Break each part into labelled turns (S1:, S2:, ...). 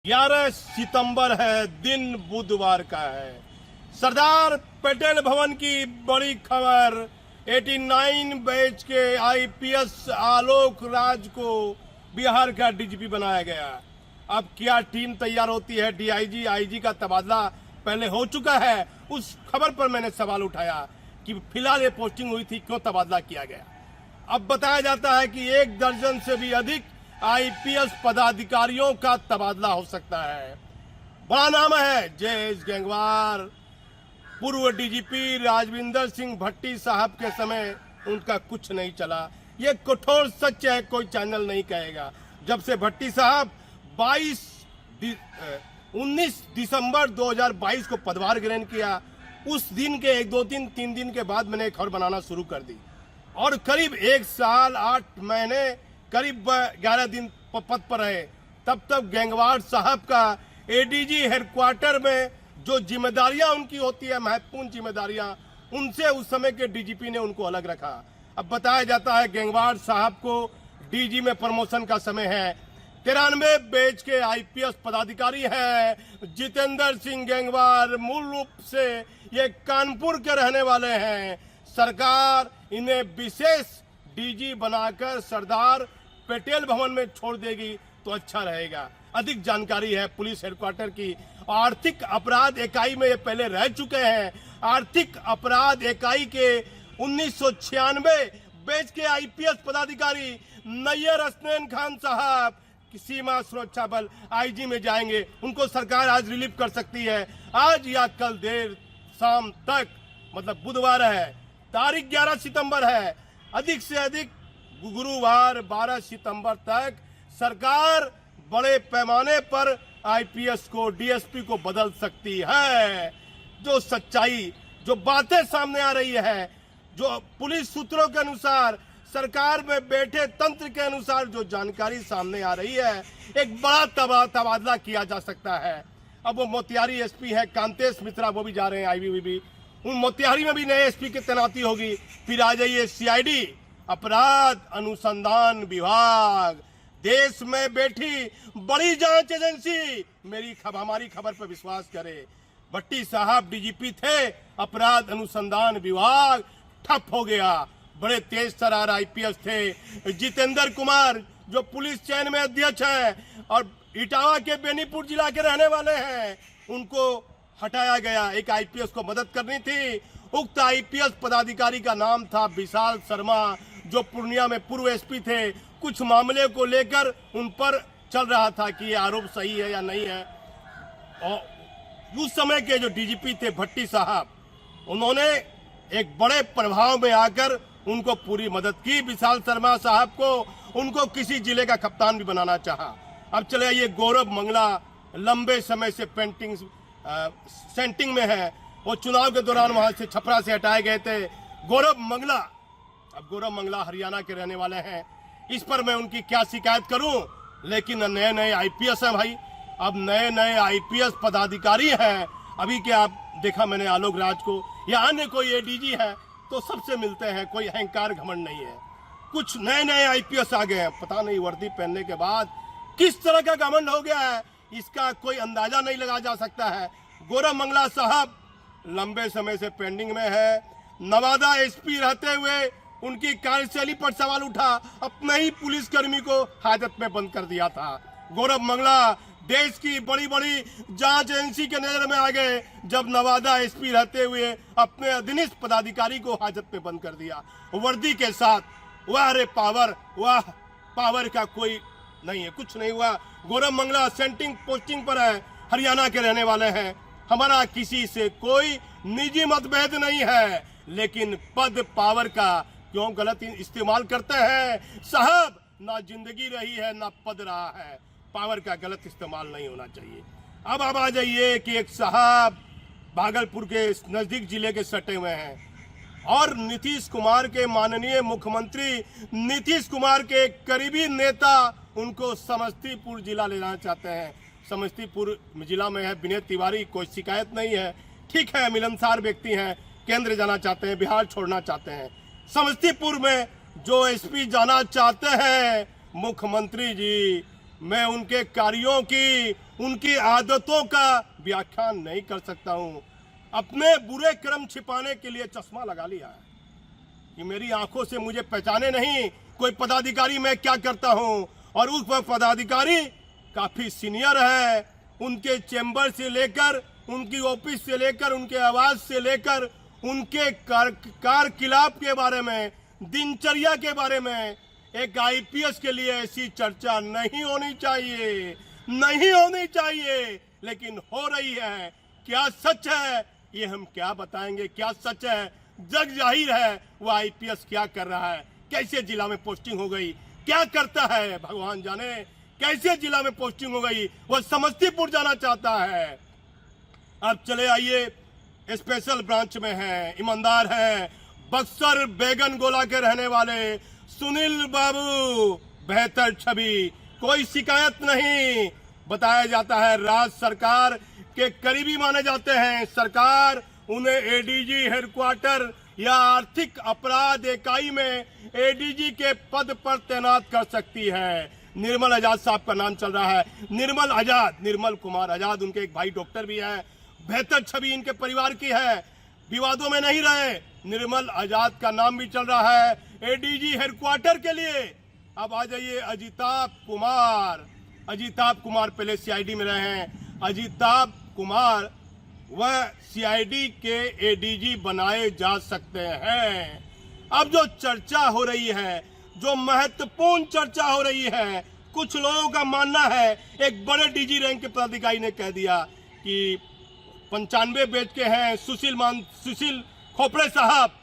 S1: 11 सितंबर है, दिन बुधवार का है। सरदार पटेल भवन की बड़ी खबर, 89 बैच के आईपीएस आलोक राज को बिहार का डीजीपी बनाया गया। अब क्या टीम तैयार होती है? डीआईजी आईजी का तबादला पहले हो चुका है। उस खबर पर मैंने सवाल उठाया कि फिलहाल ये पोस्टिंग हुई थी, क्यों तबादला किया गया। अब बताया जाता है कि 1 दर्जन से भी अधिक आईपीएस पदाधिकारियों का तबादला हो सकता है। बड़ा नाम है जयेश गंगवार। पूर्व डीजीपी राजविंदर सिंह भट्टी साहब के समय उनका कुछ नहीं चला। ये कठोर सच है, कोई चैनल नहीं कहेगा। जब से भट्टी साहब 19 दिसंबर 2022 को पदभार ग्रहण किया, उस दिन के 1-2-3 दिन के बाद मैंने खबर बनाना शुरू कर दी और करीब 1 साल 8 महीने करीब 11 दिन पद पर रहे। तब तक गंगवार साहब का एडीजी हेडक्वार्टर में जो जिम्मेदारियां उनकी होती है, महत्वपूर्ण जिम्मेदारियां, उनसे उस समय के डीजीपी ने उनको अलग रखा। अब बताया जाता है गंगवार साहब को डीजी में प्रमोशन का समय है। 93 बैच के आईपीएस पदाधिकारी हैं जितेंद्र सिंह गंगवार। मूल रूप से ये कानपुर के रहने वाले हैं। सरकार इन्हें विशेष डीजी बनाकर सरदार पटेल भवन में छोड़ देगी तो अच्छा रहेगा। अधिक जानकारी है पुलिस हेडक्वार्टर की। आर्थिक अपराध इकाई में ये पहले रह चुके हैं। आर्थिक अपराध इकाई के 1996 बैच के आईपीएस पदाधिकारी नैयर हसनैन खान साहब सीमा सुरक्षा बल आईजी में जाएंगे। उनको सरकार आज रिलीव कर सकती है, आज या कल देर शाम तक। मतलब बुधवार है, तारीख 11 सितंबर है। अधिक से अधिक गुरुवार 12 सितंबर तक सरकार बड़े पैमाने पर आईपीएस को, डीएसपी को बदल सकती है। जो सच्चाई, जो बातें सामने आ रही है, जो पुलिस सूत्रों के अनुसार, सरकार में बैठे तंत्र के अनुसार जो जानकारी सामने आ रही है, एक बड़ा तबादला किया जा सकता है। अब वो मोतिहारी एसपी है कांतेश मिश्रा, वो भी जा रहे हैं आईबीबीबी। उन मोतिहारी में भी नए एसपी की तैनाती होगी। फिर आ जाइए सीआईडी, अपराध अनुसंधान विभाग, देश में बैठी बड़ी जांच एजेंसी। हमारी खबर पर विश्वास करें। भट्टी साहब डीजीपी थे, अपराध अनुसंधान विभाग ठप हो गया। बड़े तेज तर्रार आईपीएस थे। जितेंद्र कुमार जो पुलिस चयन में अध्यक्ष हैं और इटावा के बेनीपुर जिला के रहने वाले हैं, उनको हटाया गया। एक आईपीएस को मदद करनी थी। उक्त आईपीएस पदाधिकारी का नाम था विशाल शर्मा, जो पूर्णिया में पूर्व एसपी थे। कुछ मामले को लेकर उन पर चल रहा था कि ये आरोप सही है या नहीं है। और उस समय के जो डीजीपी थे भट्टी साहब, उन्होंने एक बड़े प्रभाव में आकर उनको पूरी मदद की। विशाल शर्मा साहब को उनको किसी जिले का कप्तान भी बनाना चाहा। अब चले आइए गौरव मंगला, लंबे समय से सेंटिंग में है। वो चुनाव के दौरान वहां से छपरा से हटाए गए थे। गौरव मंगला, अब गौरव मंगला हरियाणा के रहने वाले हैं। इस पर मैं उनकी क्या शिकायत करूं, लेकिन नए नए आईपीएस हैं भाई। अब नए नए आईपीएस पदाधिकारी हैं। अभी क्या आप देखा मैंने आलोक राज को, या अन्य कोई एडीजी है तो सबसे मिलते हैं, कोई अहंकार घमंड नहीं है। कुछ नए नए आईपीएस आ गए हैं, पता नहीं वर्दी पहनने के बाद किस तरह का घमंड हो गया है, इसका कोई अंदाजा नहीं लगा जा सकता है। गौरव मंगला साहब लंबे समय से पेंडिंग में है। नवादा एसपी रहते हुए उनकी कार्यशैली पर सवाल उठा। अपने ही पुलिसकर्मी को हाजत में बंद कर दिया था। गौरव मंगला देश की बड़ी बड़ी जांच एजेंसी के नजर में आ गए जब नवादा एसपी रहते हुए अपने अधीनस्थ पदाधिकारी को हाजत में बंद कर दिया वर्दी के साथ। वह पावर का कोई नहीं है, कुछ नहीं हुआ। गौरव मंगला सेंटिंग पोस्टिंग पर है, हरियाणा के रहने वाले हैं। हमारा किसी से कोई निजी मतभेद नहीं है, लेकिन पद पावर का क्यों गलत इस्तेमाल करते हैं साहब? ना जिंदगी रही है ना पद रहा है, पावर का गलत इस्तेमाल नहीं होना चाहिए। अब आ जाइए कि एक साहब भागलपुर के नजदीक जिले के सटे हुए हैं और नीतीश कुमार के, माननीय मुख्यमंत्री नीतीश कुमार के करीबी नेता उनको समस्तीपुर जिला ले जाना चाहते हैं। समस्तीपुर जिला में है विनय तिवारी, कोई शिकायत नहीं है, ठीक है, मिलनसार व्यक्ति हैं। केंद्र जाना चाहते हैं, बिहार छोड़ना चाहते हैं। समस्तीपुर में जो एसपी जाना चाहते हैं मुख्यमंत्री जी, मैं उनके कार्यों की, उनकी आदतों का व्याख्यान नहीं कर सकता हूं। अपने बुरे कर्म छिपाने के लिए चश्मा लगा लिया है कि मेरी आंखों से मुझे पहचाने नहीं कोई पदाधिकारी मैं क्या करता हूं। और उस पदाधिकारी काफी सीनियर है, उनके चेंबर से लेकर, उनकी ऑफिस से लेकर, उनके आवास से लेकर, उनके कारकिलाब के बारे में, दिनचर्या के बारे में एक आईपीएस के लिए ऐसी चर्चा नहीं होनी चाहिए, नहीं होनी चाहिए, लेकिन हो रही है। क्या सच है ये हम क्या बताएंगे, क्या सच है जग जाहिर है। वो आईपीएस क्या कर रहा है, कैसे जिला में पोस्टिंग हो गई, क्या करता है भगवान जाने, कैसे जिला में पोस्टिंग हो गई। वो समस्तीपुर जाना चाहता है। अब चले आइए, स्पेशल ब्रांच में है, ईमानदार है, बक्सर बैगन गोला के रहने वाले सुनील बाबू, बेहतर छवि, कोई शिकायत नहीं। बताया जाता है राज्य सरकार के करीबी माने जाते हैं। सरकार उन्हें एडीजी हेडक्वार्टर या आर्थिक अपराध इकाई में एडीजी के पद पर तैनात कर सकती है। निर्मल आजाद साहब का नाम चल रहा है, निर्मल आजाद, निर्मल कुमार आजाद, उनके एक भाई डॉक्टर भी है। बेहतर छवि इनके परिवार की है, विवादों में नहीं रहे। निर्मल आजाद का नाम भी चल रहा है एडीजी हेडक्वार्टर के लिए। अब आ जाइए अजिताभ कुमार। अजिताभ कुमार पहले सीआईडी में रहे हैं। अजिताभ कुमार वह सीआईडी के एडीजी बनाए जा सकते हैं। अब जो चर्चा हो रही है, जो महत्वपूर्ण चर्चा हो रही है, कुछ लोगों का मानना है, एक बड़े डीजी रैंक के पदाधिकारी ने कह दिया कि 95 बेच के हैं सुशील खोपड़े साहब,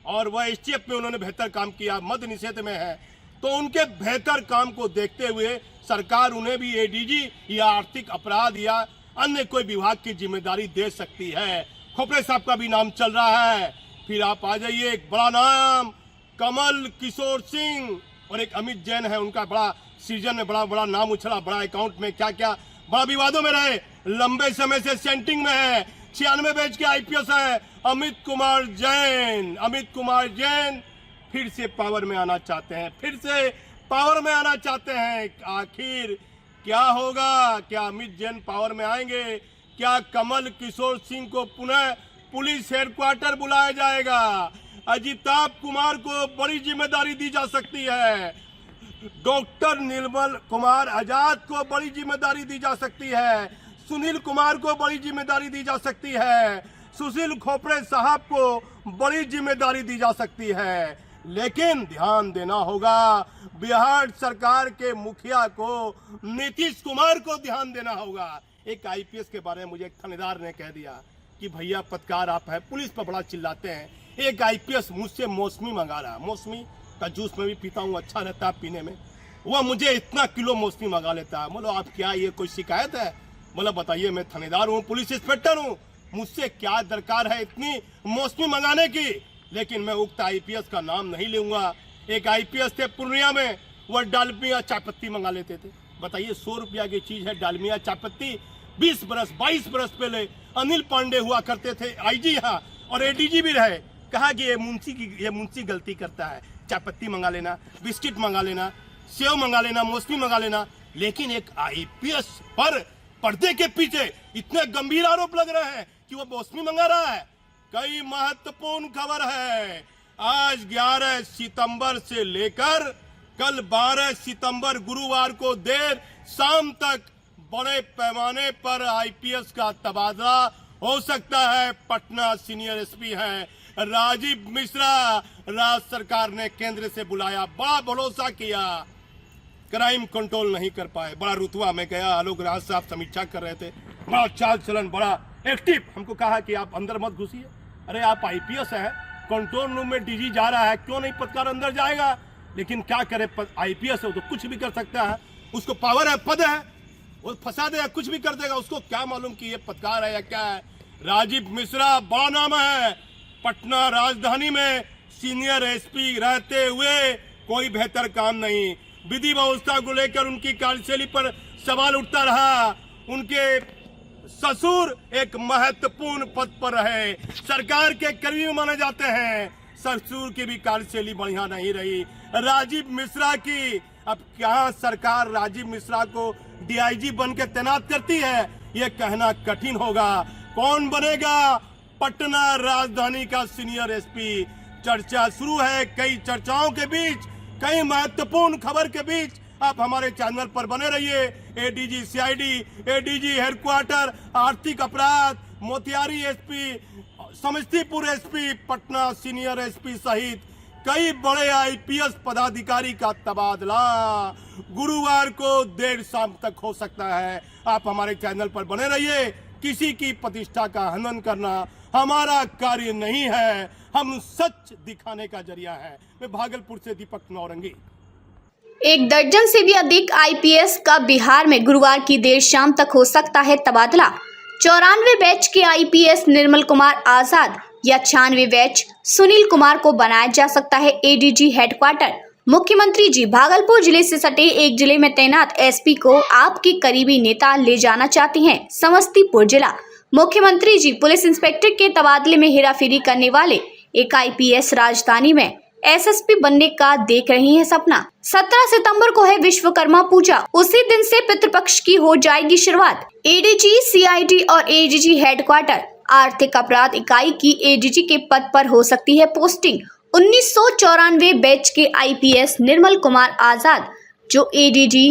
S1: और वह एसटीएफ में उन्होंने बेहतर काम किया, मद्य निषेध में है। तो उनके बेहतर काम को देखते हुए सरकार उन्हें भी एडीजी या आर्थिक अपराध या अन्य कोई विभाग की जिम्मेदारी दे सकती है। खोपड़े साहब का भी नाम चल रहा है। फिर आप आ जाइए, एक बड़ा नाम कमल किशोर सिंह, और एक अमित जैन है, उनका बड़ा सीजन में बड़ा नाम उछला, बड़ा अकाउंट में क्या क्या बड़ा विवादों में रहे, लंबे समय से सेंटिंग में है, 96 बैच के आईपीएस है। अमित कुमार जैन फिर से पावर में आना चाहते हैं, फिर से पावर में आना चाहते हैं। आखिर क्या होगा, क्या अमित जैन पावर में आएंगे, क्या कमल किशोर सिंह को पुनः पुलिस हेडक्वार्टर बुलाया जाएगा। अजिताभ कुमार को बड़ी जिम्मेदारी दी जा सकती है, डॉक्टर निर्मल कुमार आजाद को बड़ी जिम्मेदारी दी जा सकती है, सुनील कुमार को बड़ी जिम्मेदारी दी जा सकती है, सुशील खोपड़े साहब को बड़ी जिम्मेदारी दी जा सकती है। लेकिन ध्यान देना होगा, बिहार सरकार के मुखिया को, नीतीश कुमार को ध्यान देना होगा। एक आईपीएस के बारे में मुझे एक थानेदार ने कह दिया कि भैया पत्रकार आप है, पुलिस पर बड़ा चिल्लाते हैं। एक आईपीएस मुझसे मौसमी मंगा रहा है, मौसमी का जूस में भी पीता हूँ, अच्छा रहता है पीने में, वह मुझे इतना किलो मौसमी मंगा लेता है। बोलो आप क्या, ये कोई शिकायत है? बोला बताइए, मैं थानेदार हूँ, पुलिस इंस्पेक्टर हूँ, मुझसे क्या दरकार है इतनी मौसमी मंगाने की। लेकिन मैं उक्त आईपीएस का नाम नहीं लूंगा। एक आईपीएस थे पूर्णिया में, वह डालमिया चाय पत्ती मंगा लेते थे। बताइए 100 रुपया की चीज है डालमिया चाय पत्ती। 22 बरस पहले अनिल पांडे हुआ करते थे आईजी यहाँ, और एडीजी भी रहे। कहा कि ये मुंशी गलती करता है, चाय पत्ती मंगा लेना, बिस्किट मंगा लेना, सेव मंगा लेना, मौसमी मंगा लेना। लेकिन एक आईपीएस पर पर्दे के पीछे इतने गंभीर आरोप लग रहे हैं कि वो मौसमी मंगा रहा है। कई महत्वपूर्ण खबर है। आज 11 सितंबर से लेकर कल 12 सितंबर गुरुवार को देर शाम तक बड़े पैमाने पर आईपीएस का तबादला हो सकता है। पटना सीनियर एसपी हैं राजीव मिश्रा, राज्य सरकार ने केंद्र से बुलाया, बड़ा भरोसा किया, क्राइम कंट्रोल नहीं कर पाए। बड़ा रुतवा में गया, आलोक राज साहब समीक्षा कर रहे थे, बड़ा चाल चलन, बड़ा एक्टिव। हमको कहा कि आप अंदर मत घुसिए, अरे आप आईपीएस है, कंट्रोल रूम में डीजी जा रहा है, क्यों नहीं पत्रकार अंदर जाएगा। लेकिन क्या करे, आईपीएस है तो कुछ भी कर सकता है, उसको पावर है, पद है, वो फंसा देगा, कुछ भी कर देगा। उसको क्या मालूम कि ये पत्रकार है या क्या है। राजीव मिश्रा बड़ा नाम है, पटना राजधानी में सीनियर एसपी रहते हुए कोई बेहतर काम नहीं। विधि व्यवस्था को लेकर उनकी कार्यशैली पर सवाल उठता रहा। उनके ससुर एक महत्वपूर्ण पद पर रहे, सरकार के करीब माने जाते हैं, ससुर की भी कार्यशैली बढ़िया नहीं रही। राजीव मिश्रा की, अब क्या सरकार राजीव मिश्रा को डीआईजी बन के तैनात करती है, ये कहना कठिन होगा। कौन बनेगा पटना राजधानी का सीनियर एसपी? चर्चा शुरू है। कई चर्चाओं के बीच, कई महत्वपूर्ण खबर के बीच आप हमारे चैनल पर बने रहिए। एडीजी सीआईडी, एडीजी हेडक्वार्टर, आर्थिक अपराध, Motihari SP, Samastipur SP, Patna senior SP सहित कई बड़े आईपीएस पदाधिकारी का तबादला गुरुवार को देर शाम तक हो सकता है। आप हमारे चैनल पर बने रहिए। किसी की प्रतिष्ठा का हनन करना हमारा कार्य नहीं है, हम सच दिखाने का जरिया है। मैं भागलपुर से दीपक नौरंगी।
S2: एक दर्जन से भी अधिक आईपीएस का बिहार में गुरुवार की देर शाम तक हो सकता है तबादला। 94 बैच के आईपीएस निर्मल कुमार आजाद या 96 बैच सुनील कुमार को बनाया जा सकता है एडीजी हेडक्वार्टर। मुख्यमंत्री जी भागलपुर जिले से सटे एक जिले में तैनात एसपी को आपके करीबी नेता ले जाना चाहते हैं समस्तीपुर जिला। मुख्यमंत्री जी पुलिस इंस्पेक्टर के तबादले में हेराफेरी करने वाले एक आईपीएस राजधानी में एसएसपी बनने का देख रही है सपना। 17 सितंबर को है विश्वकर्मा पूजा, उसी दिन से पितृपक्ष की हो जाएगी शुरुआत। एडीजी सीआईडी और एडीजी हेडक्वार्टर आर्थिक अपराध इकाई की एडीजी के पद पर हो सकती है पोस्टिंग। 1994 बैच के आईपीएस निर्मल कुमार आजाद जो एडीजी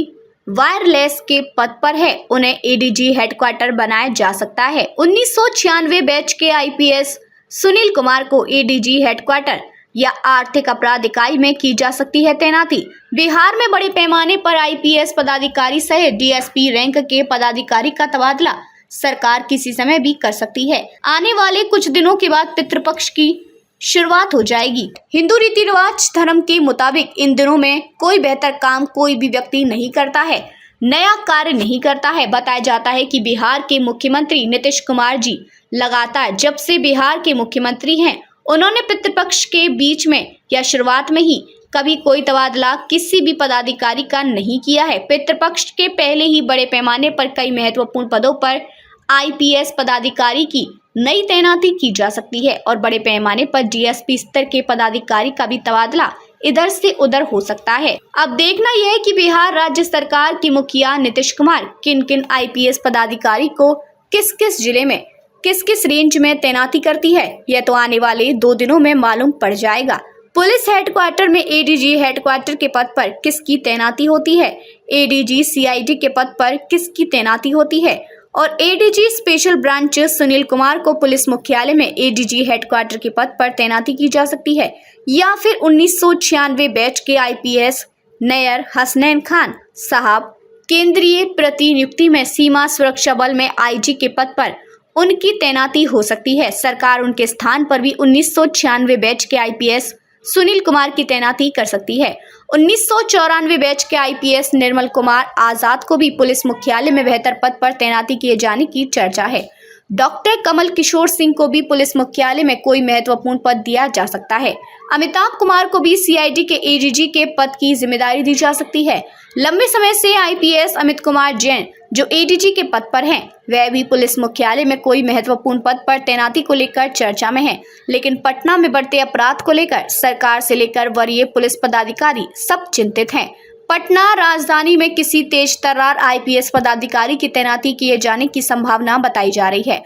S2: वायरलेस के पद पर है, उन्हें एडीजी हेडक्वार्टर बनाया जा सकता है। 1996 बैच के आईपीएस सुनील कुमार को एडीजी हेडक्वार्टर या आर्थिक अपराध इकाई में की जा सकती है तैनाती। बिहार में बड़े पैमाने पर आईपीएस पदाधिकारी सहित डीएसपी रैंक के पदाधिकारी का तबादला सरकार किसी समय भी कर सकती है। आने वाले कुछ दिनों के बाद पितृपक्ष की शुरुआत हो जाएगी। हिंदू रीति रिवाज धर्म के मुताबिक इन दिनों में कोई बेहतर काम कोई भी व्यक्ति नहीं करता है, नया कार्य नहीं करता है। बताया जाता है कि बिहार के मुख्यमंत्री नीतीश कुमार जी लगातार जब से बिहार के मुख्यमंत्री हैं, उन्होंने पितृपक्ष के बीच में या शुरुआत में ही कभी कोई तबादला किसी भी पदाधिकारी का नहीं किया है। पितृपक्ष के पहले ही बड़े पैमाने पर कई महत्वपूर्ण पदों पर आईपीएस पदाधिकारी की नई तैनाती की जा सकती है और बड़े पैमाने पर डीएसपी स्तर के पदाधिकारी का भी तबादला इधर से उधर हो सकता है। अब देखना यह है कि बिहार राज्य सरकार की मुखिया नीतीश कुमार किन किन आईपीएस पदाधिकारी को किस किस जिले में किस किस रेंज में तैनाती करती है, यह तो आने वाले 2 दिनों में मालूम पड़ जाएगा। पुलिस हेडक्वार्टर में एडीजी हेडक्वार्टर के पद पर किसकी तैनाती होती है, एडीजी सीआईडी के पद पर किसकी तैनाती होती है और ADG special branch Sunil Kumar को पुलिस मुख्यालय में एडीजी हेडक्वार्टर के पद पर तैनाती की जा सकती है या फिर 1996 बैच के आईपीएस नयर हसनैन खान साहब केंद्रीय प्रतिनियुक्ति में सीमा सुरक्षा बल में आईजी के पद पर उनकी तैनाती हो सकती है। सरकार उनके स्थान पर भी 1996 बैच के आईपीएस सुनील कुमार की तैनाती कर सकती है। 1994 बैच के आईपीएस निर्मल कुमार आजाद को भी पुलिस मुख्यालय में बेहतर पद पर तैनाती किए जाने की चर्चा है। डॉक्टर कमल किशोर सिंह को भी पुलिस मुख्यालय में कोई महत्वपूर्ण पद दिया जा सकता है। अमिताभ कुमार को भी सीआईडी के एडीजी के पद की जिम्मेदारी दी जा सकती है। लंबे समय से आईपीएस अमित कुमार जैन जो एडीजी के पद पर हैं, वह भी पुलिस मुख्यालय में कोई महत्वपूर्ण पद पर तैनाती को लेकर चर्चा में हैं। लेकिन पटना में बढ़ते अपराध को लेकर सरकार से लेकर वरीय पुलिस पदाधिकारी सब चिंतित हैं। पटना राजधानी में किसी तेज तर्रार आईपीएस पदाधिकारी की तैनाती किए जाने की संभावना बताई जा रही है।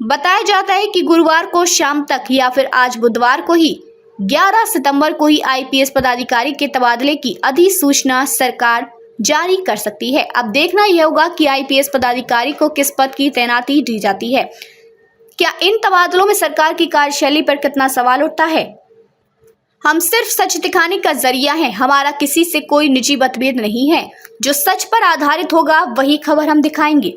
S2: बताया जाता है कि गुरुवार को शाम तक या फिर आज बुधवार को ही 11 सितंबर को ही आईपीएस पदाधिकारी के तबादले की अधिसूचना सरकार जारी कर सकती है। अब देखना यह होगा कि आईपीएस पदाधिकारी को किस पद की तैनाती दी जाती है। क्या इन तबादलों में सरकार की कार्यशैली पर कितना सवाल उठता है। हम सिर्फ सच दिखाने का जरिया हैं, हमारा किसी से कोई निजी मतभेद नहीं है। जो सच पर आधारित होगा वही खबर हम दिखाएंगे।